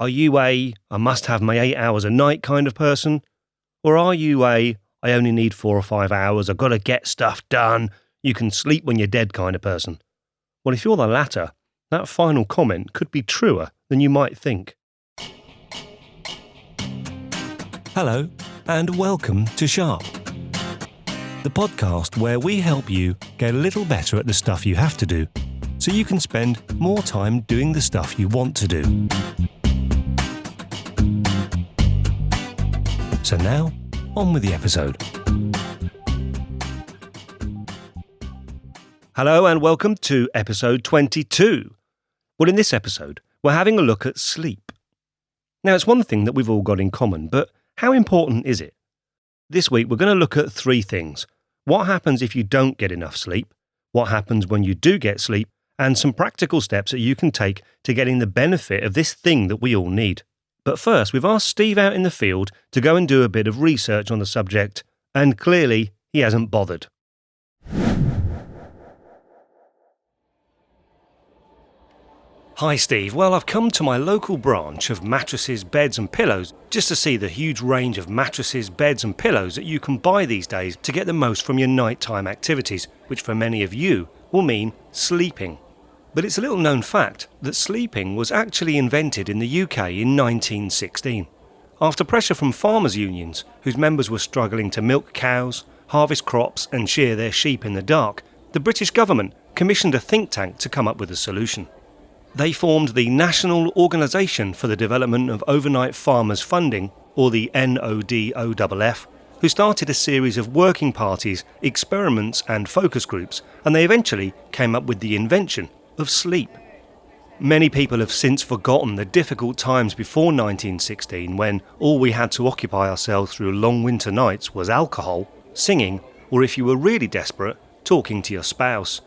Are you I must have my 8 hours a night kind of person? Or are you I only need 4 or 5 hours, I've got to get stuff done, you can sleep when you're dead kind of person? Well, if you're the latter, that final comment could be truer than you might think. Hello, and welcome to Sharp, the podcast where we help you get a little better at the stuff you have to do, so you can spend more time doing the stuff you want to do. So now, on with the episode. Hello and welcome to episode 22. Well, in this episode, we're having a look at sleep. Now, it's one thing that we've all got in common, but how important is it? This week, we're going to look at 3 things. What happens if you don't get enough sleep? What happens when you do get sleep? And some practical steps that you can take to getting the benefit of this thing that we all need. But first, we've asked Steve out in the field to go and do a bit of research on the subject, and clearly he hasn't bothered. Hi Steve, well I've come to my local branch of mattresses, beds and pillows just to see the huge range of mattresses, beds and pillows that you can buy these days to get the most from your nighttime activities, which for many of you will mean sleeping. But it's a little known fact that sleeping was actually invented in the UK in 1916. After pressure from farmers' unions, whose members were struggling to milk cows, harvest crops and shear their sheep in the dark, the British government commissioned a think tank to come up with a solution. They formed the National Organisation for the Development of Overnight Farmers Funding, or the NODOFF, who started a series of working parties, experiments and focus groups, and they eventually came up with the invention of sleep. Many people have since forgotten the difficult times before 1916 when all we had to occupy ourselves through long winter nights was alcohol, singing, or if you were really desperate, talking to your spouse.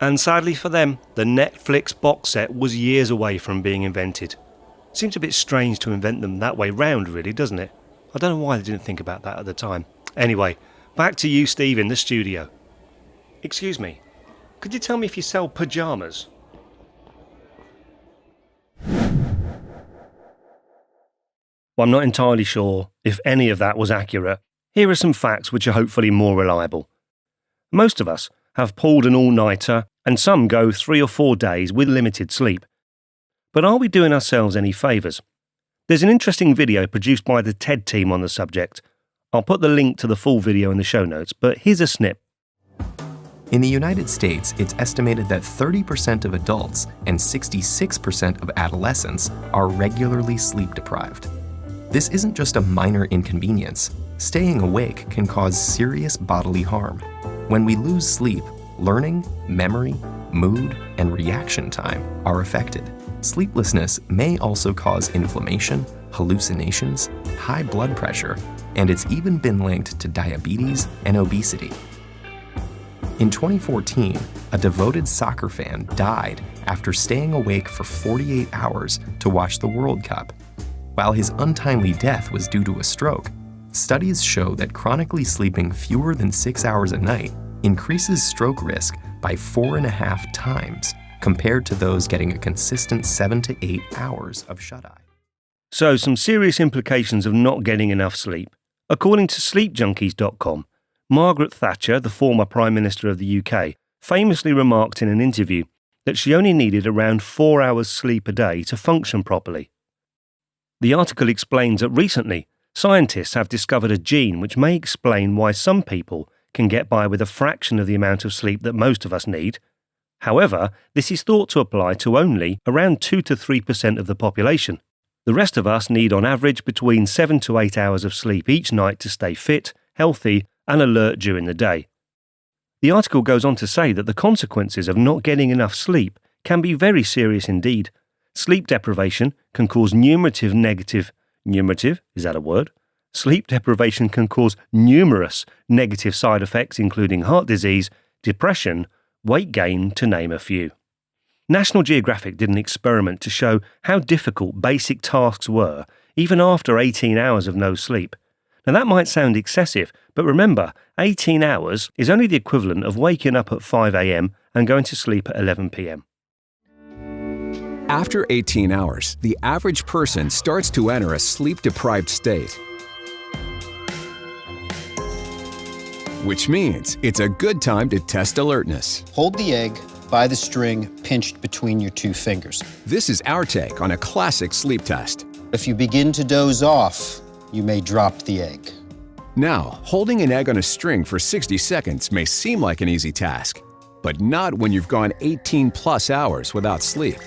And sadly for them, the Netflix box set was years away from being invented. Seems a bit strange to invent them that way round, really, doesn't it? I don't know why they didn't think about that at the time. Anyway, back to you, Steve, in the studio. Excuse me, could you tell me if you sell pyjamas? Well, I'm not entirely sure if any of that was accurate. Here are some facts which are hopefully more reliable. Most of us have pulled an all-nighter, and some go 3 or 4 days with limited sleep. But are we doing ourselves any favours? There's an interesting video produced by the TED team on the subject. I'll put the link to the full video in the show notes, but here's a snip. In the United States, it's estimated that 30% of adults and 66% of adolescents are regularly sleep-deprived. This isn't just a minor inconvenience. Staying awake can cause serious bodily harm. When we lose sleep, learning, memory, mood, and reaction time are affected. Sleeplessness may also cause inflammation, hallucinations, high blood pressure, and it's even been linked to diabetes and obesity. In 2014, a devoted soccer fan died after staying awake for 48 hours to watch the World Cup. While his untimely death was due to a stroke, studies show that chronically sleeping fewer than 6 hours a night increases stroke risk by 4.5 times compared to those getting a consistent 7 to 8 hours of shut-eye. So, some serious implications of not getting enough sleep. According to sleepjunkies.com, Margaret Thatcher, the former Prime Minister of the UK, famously remarked in an interview that she only needed around 4 hours sleep a day to function properly. The article explains that recently, scientists have discovered a gene which may explain why some people can get by with a fraction of the amount of sleep that most of us need. However, this is thought to apply to only around 2 to 3% of the population. The rest of us need on average between 7 to 8 hours of sleep each night to stay fit, healthy, and alert during the day. The article goes on to say that the consequences of not getting enough sleep can be very serious indeed. Sleep deprivation can cause numerous negative side effects including heart disease, depression, weight gain, to name a few. National Geographic did an experiment to show how difficult basic tasks were even after 18 hours of no sleep. Now that might sound excessive, but remember, 18 hours is only the equivalent of waking up at 5 a.m. and going to sleep at 11 p.m. After 18 hours, the average person starts to enter a sleep-deprived state, which means it's a good time to test alertness. Hold the egg by the string pinched between your two fingers. This is our take on a classic sleep test. If you begin to doze off, you may drop the egg. Now, holding an egg on a string for 60 seconds may seem like an easy task, but not when you've gone 18+ hours without sleep.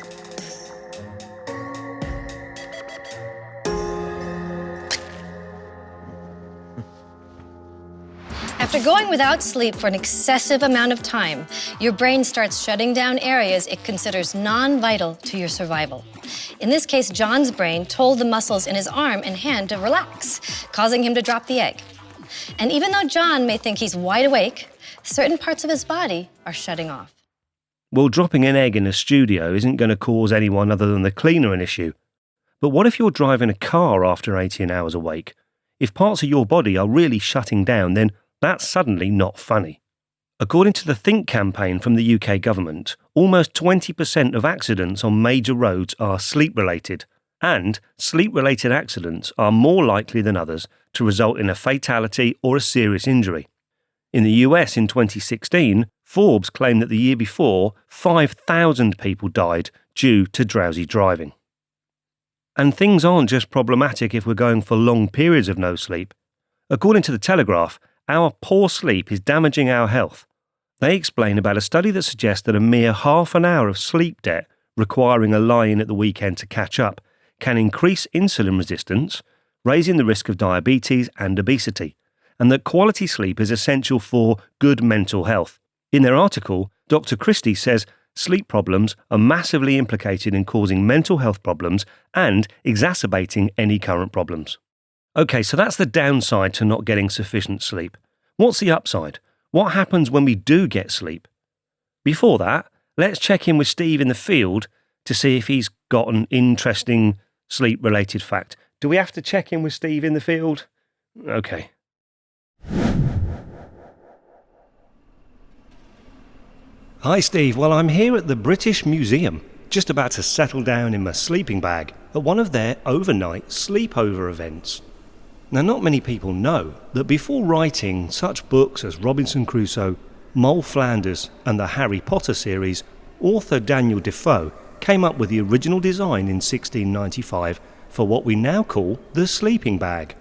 After going without sleep for an excessive amount of time, your brain starts shutting down areas it considers non-vital to your survival. In this case, John's brain told the muscles in his arm and hand to relax, causing him to drop the egg. And even though John may think he's wide awake, certain parts of his body are shutting off. Well, dropping an egg in a studio isn't going to cause anyone other than the cleaner an issue. But what if you're driving a car after 18 hours awake? If parts of your body are really shutting down, then that's suddenly not funny. According to the Think campaign from the UK government, almost 20% of accidents on major roads are sleep-related, and sleep-related accidents are more likely than others to result in a fatality or a serious injury. In the US in 2016, Forbes claimed that the year before, 5,000 people died due to drowsy driving. And things aren't just problematic if we're going for long periods of no sleep. According to The Telegraph, our poor sleep is damaging our health. They explain about a study that suggests that a mere half an hour of sleep debt, requiring a lie-in at the weekend to catch up, can increase insulin resistance, raising the risk of diabetes and obesity, and that quality sleep is essential for good mental health. In their article, Dr. Christie says sleep problems are massively implicated in causing mental health problems and exacerbating any current problems. Okay, so that's the downside to not getting sufficient sleep. What's the upside? What happens when we do get sleep? Before that, let's check in with Steve in the field to see if he's got an interesting sleep-related fact. Do we have to check in with Steve in the field? Okay. Hi Steve, well I'm here at the British Museum, just about to settle down in my sleeping bag at one of their overnight sleepover events. Now, not many people know that before writing such books as Robinson Crusoe, Moll Flanders and the Harry Potter series, author Daniel Defoe came up with the original design in 1695 for what we now call the sleeping bag.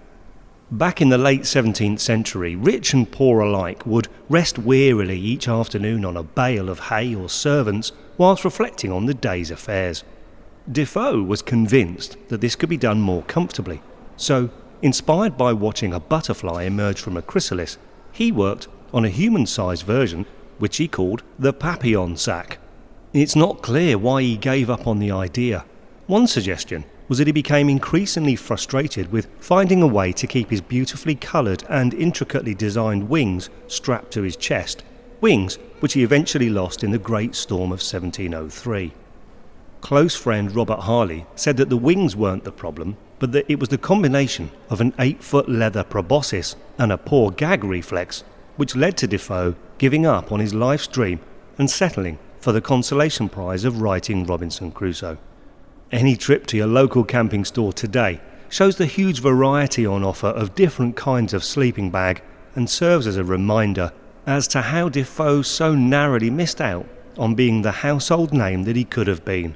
Back in the late 17th century, rich and poor alike would rest wearily each afternoon on a bale of hay or servants whilst reflecting on the day's affairs. Defoe was convinced that this could be done more comfortably, so inspired by watching a butterfly emerge from a chrysalis, he worked on a human-sized version which he called the Papillon sack. It's not clear why he gave up on the idea. One suggestion was that he became increasingly frustrated with finding a way to keep his beautifully coloured and intricately designed wings strapped to his chest, wings which he eventually lost in the Great Storm of 1703. Close friend Robert Harley said that the wings weren't the problem, but that it was the combination of an 8-foot leather proboscis and a poor gag reflex which led to Defoe giving up on his life's dream and settling for the consolation prize of writing Robinson Crusoe. Any trip to your local camping store today shows the huge variety on offer of different kinds of sleeping bag and serves as a reminder as to how Defoe so narrowly missed out on being the household name that he could have been.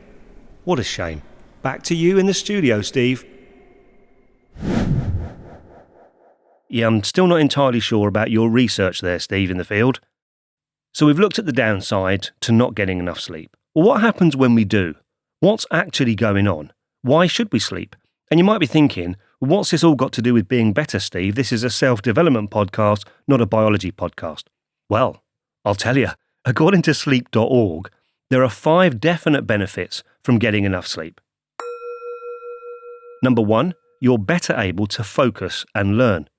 What a shame. Back to you in the studio, Steve. Yeah, I'm still not entirely sure about your research there, Steve, in the field. So we've looked at the downside to not getting enough sleep. Well, what happens when we do? What's actually going on? Why should we sleep? And you might be thinking, well, what's this all got to do with being better, Steve? This is a self-development podcast, not a biology podcast. Well, I'll tell you. According to sleep.org, there are 5 definite benefits from getting enough sleep. Number 1, you're better able to focus and learn.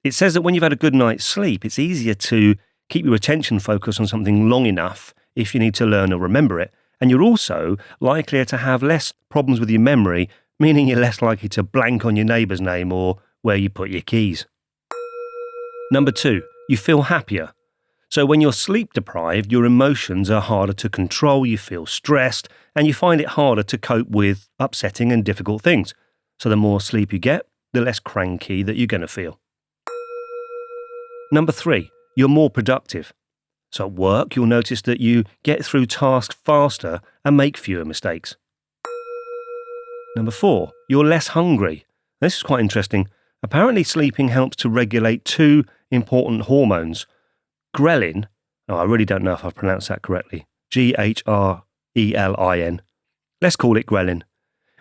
It says that when you've had a good night's sleep, it's easier to keep your attention focused on something long enough if you need to learn or remember it, and you're also likelier to have less problems with your memory, meaning you're less likely to blank on your neighbour's name or where you put your keys. Number 2, you feel happier. So when you're sleep deprived, your emotions are harder to control, you feel stressed, and you find it harder to cope with upsetting and difficult things. So the more sleep you get, the less cranky that you're going to feel. Number 3, you're more productive. So at work, you'll notice that you get through tasks faster and make fewer mistakes. Number 4, you're less hungry. This is quite interesting. Apparently sleeping helps to regulate 2 important hormones. Ghrelin, I really don't know if I've pronounced that correctly, Grelin. Let's call it ghrelin,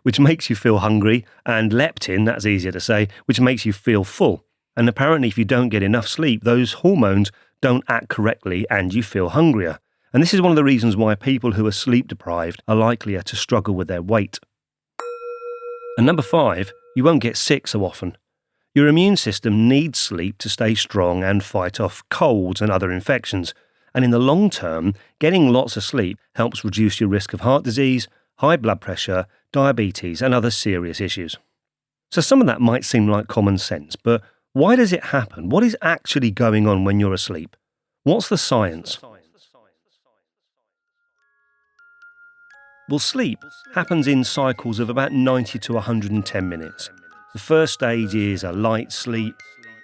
which makes you feel hungry, and leptin, that's easier to say, which makes you feel full. And apparently if you don't get enough sleep, those hormones don't act correctly and you feel hungrier. And this is one of the reasons why people who are sleep deprived are likelier to struggle with their weight. And number 5, you won't get sick so often. Your immune system needs sleep to stay strong and fight off colds and other infections. And in the long term, getting lots of sleep helps reduce your risk of heart disease, high blood pressure, diabetes, and other serious issues. So some of that might seem like common sense, but why does it happen? What is actually going on when you're asleep? What's the science? Well, sleep happens in cycles of about 90 to 110 minutes. The first stage is a light sleep.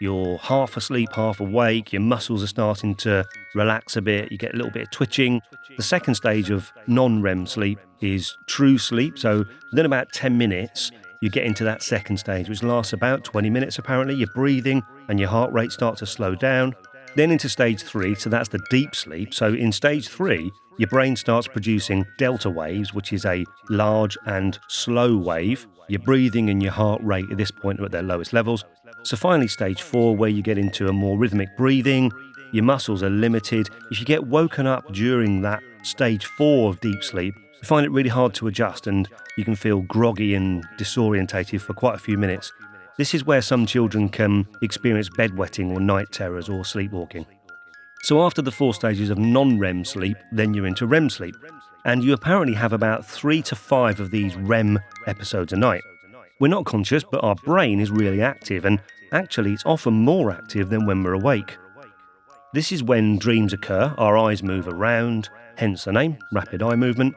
You're half asleep, half awake. Your muscles are starting to relax a bit. You get a little bit of twitching. The second stage of non-REM sleep is true sleep. So within about 10 minutes, you get into that second stage, which lasts about 20 minutes apparently. Your breathing and your heart rate start to slow down. Then into stage 3, so that's the deep sleep. So in stage 3, your brain starts producing delta waves, which is a large and slow wave. Your breathing and your heart rate at this point are at their lowest levels. So finally stage 4, where you get into a more rhythmic breathing. Your muscles are limited. If you get woken up during that stage 4 of deep sleep, you find it really hard to adjust and you can feel groggy and disorientated for quite a few minutes. This is where some children can experience bedwetting or night terrors or sleepwalking. So after the 4 stages of non-REM sleep, then you're into REM sleep. And you apparently have about 3 to 5 of these REM episodes a night. We're not conscious, but our brain is really active, and actually it's often more active than when we're awake. This is when dreams occur, our eyes move around, hence the name, rapid eye movement.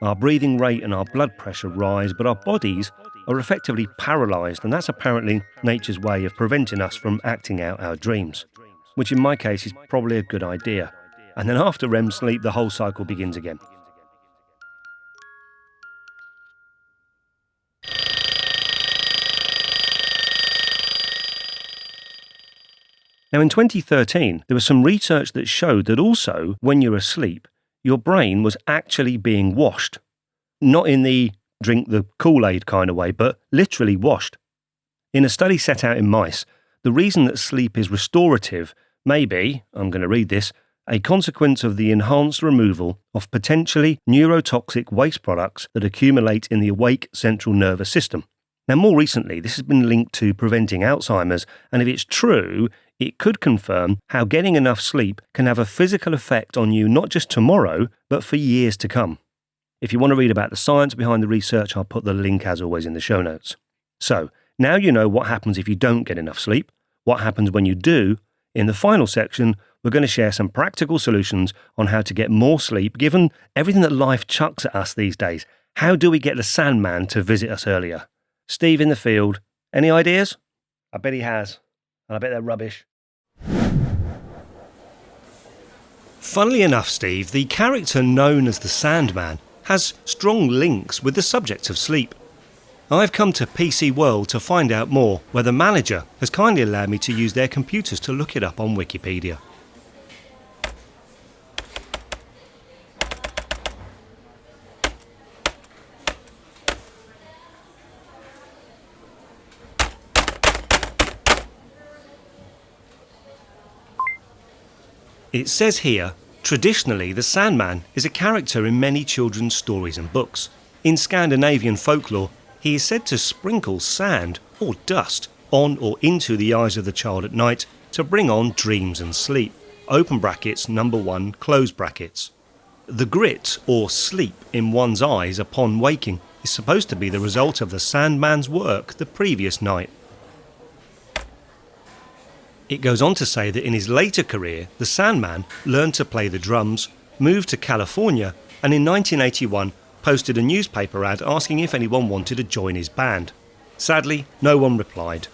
Our breathing rate and our blood pressure rise, but our bodies are effectively paralysed, and that's apparently nature's way of preventing us from acting out our dreams, which in my case is probably a good idea. And then after REM sleep, the whole cycle begins again. Now in 2013, there was some research that showed that also, when you're asleep, your brain was actually being washed. Not in the drink the Kool-Aid kind of way, but literally washed. In a study set out in mice, the reason that sleep is restorative may be, I'm going to read this, a consequence of the enhanced removal of potentially neurotoxic waste products that accumulate in the awake central nervous system. Now, more recently, this has been linked to preventing Alzheimer's, and if it's true, it could confirm how getting enough sleep can have a physical effect on you not just tomorrow, but for years to come. If you want to read about the science behind the research, I'll put the link as always in the show notes. So, now you know what happens if you don't get enough sleep, what happens when you do. In the final section, we're going to share some practical solutions on how to get more sleep, given everything that life chucks at us these days. How do we get the Sandman to visit us earlier? Steve in the field, any ideas? I bet he has, and I bet they're rubbish. Funnily enough, Steve, the character known as the Sandman has strong links with the subject of sleep. I've come to PC World to find out more, where the manager has kindly allowed me to use their computers to look it up on Wikipedia. It says here, traditionally the Sandman is a character in many children's stories and books. In Scandinavian folklore, he is said to sprinkle sand or dust on or into the eyes of the child at night to bring on dreams and sleep. Open brackets, number 1, close brackets. The grit or sleep in one's eyes upon waking is supposed to be the result of the Sandman's work the previous night. It goes on to say that in his later career, the Sandman learned to play the drums, moved to California, and in 1981 posted a newspaper ad asking if anyone wanted to join his band. Sadly, no one replied.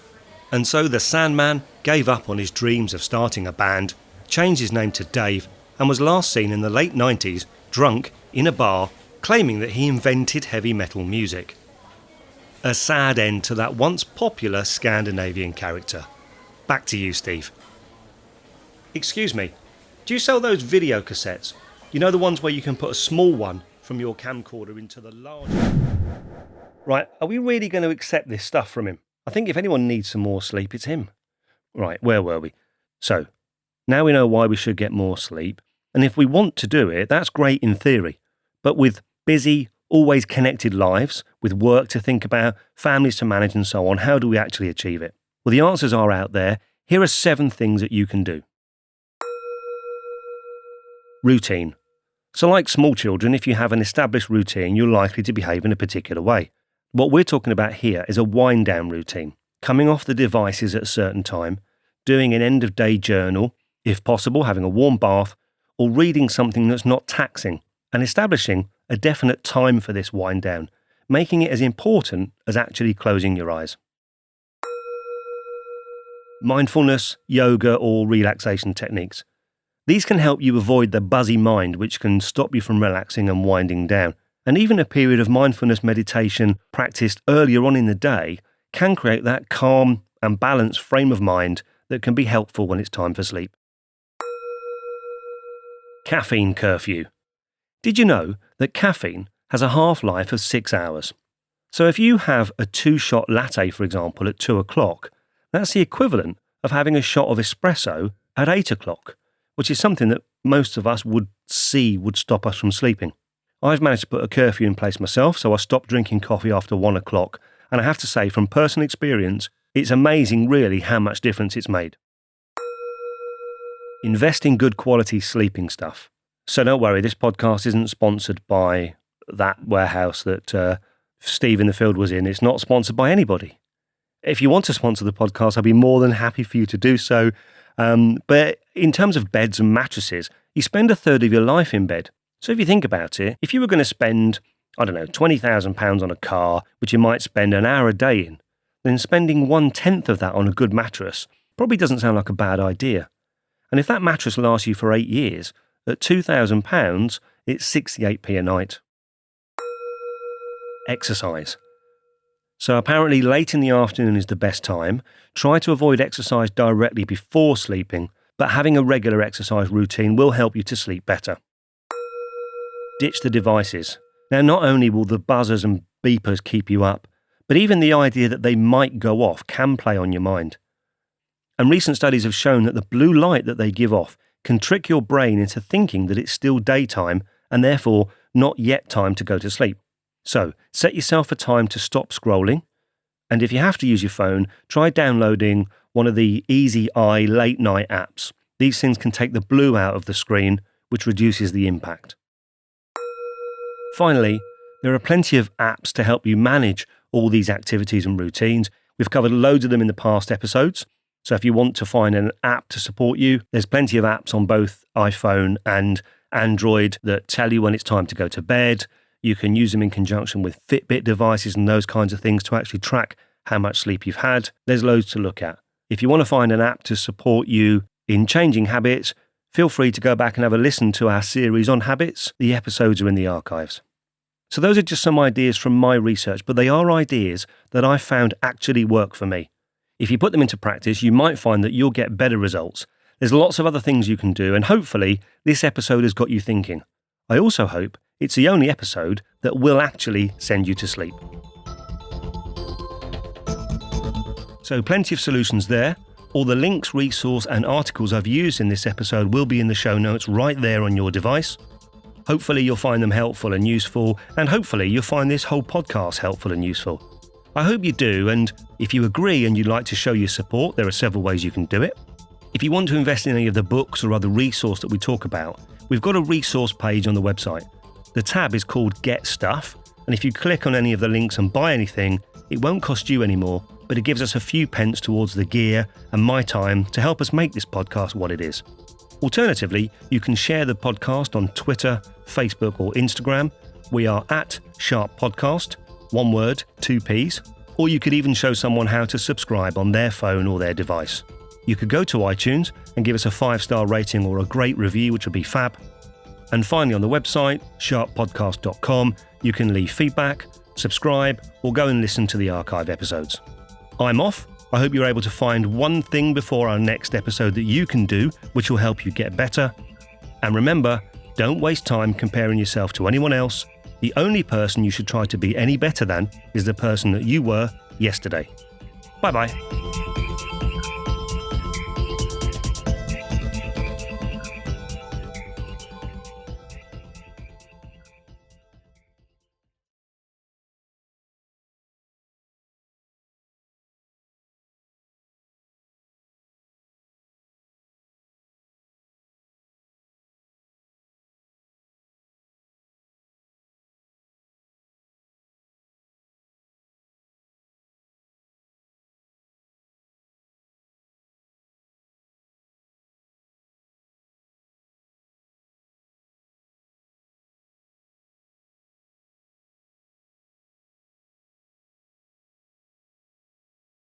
And so the Sandman gave up on his dreams of starting a band, changed his name to Dave, and was last seen in the late 90s, drunk, in a bar, claiming that he invented heavy metal music. A sad end to that once popular Scandinavian character. Back to you, Steve. Excuse me, do you sell those video cassettes? You know, the ones where you can put a small one from your camcorder into the large... Right, are we really going to accept this stuff from him? I think if anyone needs some more sleep, it's him. Right, where were we? So, now we know why we should get more sleep. And if we want to do it, that's great in theory. But with busy, always connected lives, with work to think about, families to manage and so on, how do we actually achieve it? Well, the answers are out there. Here are 7 things that you can do. Routine. So like small children, if you have an established routine, you're likely to behave in a particular way. What we're talking about here is a wind-down routine, coming off the devices at a certain time, doing an end-of-day journal, if possible, having a warm bath, or reading something that's not taxing, and establishing a definite time for this wind-down, making it as important as actually closing your eyes. Mindfulness, yoga, or relaxation techniques. These can help you avoid the buzzy mind which can stop you from relaxing and winding down. And even a period of mindfulness meditation practiced earlier on in the day can create that calm and balanced frame of mind that can be helpful when it's time for sleep. Caffeine curfew. Did you know that caffeine has a half-life of 6 hours? So if you have a 2-shot latte, for example, at 2 o'clock, that's the equivalent of having a shot of espresso at 8 o'clock, which is something that most of us would stop us from sleeping. I've managed to put a curfew in place myself, so I stopped drinking coffee after 1 o'clock, and I have to say, from personal experience, it's amazing really how much difference it's made. Invest in good quality sleeping stuff. So don't worry, this podcast isn't sponsored by that warehouse that Steve in the field was in. It's not sponsored by anybody. If you want to sponsor the podcast, I'd be more than happy for you to do so. But in terms of beds and mattresses, you spend a third of your life in bed. So if you think about it, if you were going to spend, £20,000 on a car, which you might spend an hour a day in, then spending 1/10 of that on a good mattress probably doesn't sound like a bad idea. And if that mattress lasts you for 8 years, at £2,000, it's 68p a night. Exercise. So apparently late in the afternoon is the best time. Try to avoid exercise directly before sleeping, but having a regular exercise routine will help you to sleep better. Ditch the devices. Now, not only will the buzzers and beepers keep you up, but even the idea that they might go off can play on your mind. And recent studies have shown that the blue light that they give off can trick your brain into thinking that it's still daytime and therefore not yet time to go to sleep. So, set yourself a time to stop scrolling, and if you have to use your phone, try downloading one of the Easy Eye late night apps. These things can take the blue out of the screen, which reduces the impact. Finally, there are plenty of apps to help you manage all these activities and routines. We've covered loads of them in the past episodes, so if you want to find an app to support you, there's plenty of apps on both iPhone and Android that tell you when it's time to go to bed. You can use them in conjunction with Fitbit devices and those kinds of things to actually track how much sleep you've had. There's loads to look at. If you want to find an app to support you in changing habits, feel free to go back and have a listen to our series on habits. The episodes are in the archives. So those are just some ideas from my research, but they are ideas that I found actually work for me. If you put them into practice, you might find that you'll get better results. There's lots of other things you can do, and hopefully this episode has got you thinking. I also hope it's the only episode that will actually send you to sleep. So plenty of solutions there. All the links, resource and articles I've used in this episode will be in the show notes right there on your device. Hopefully you'll find them helpful and useful, and hopefully you'll find this whole podcast helpful and useful. I hope you do, and if you agree and you'd like to show your support, there are several ways you can do it. If you want to invest in any of the books or other resource that we talk about, we've got a resource page on the website. The tab is called Get Stuff, and if you click on any of the links and buy anything, it won't cost you anymore, but it gives us a few pence towards the gear and my time to help us make this podcast what it is. Alternatively, you can share the podcast on Twitter, Facebook or Instagram, We are at Sharp Podcast, one word, 2 Ps, or you could even show someone how to subscribe on their phone or their device. You could go to iTunes and give us a 5-star rating or a great review, which would be fab. And finally, on the website, sharppodcast.com, you can leave feedback, subscribe, or go and listen to the archive episodes. I'm off. I hope you're able to find one thing before our next episode that you can do, which will help you get better. And remember, don't waste time comparing yourself to anyone else. The only person you should try to be any better than is the person that you were yesterday. Bye-bye.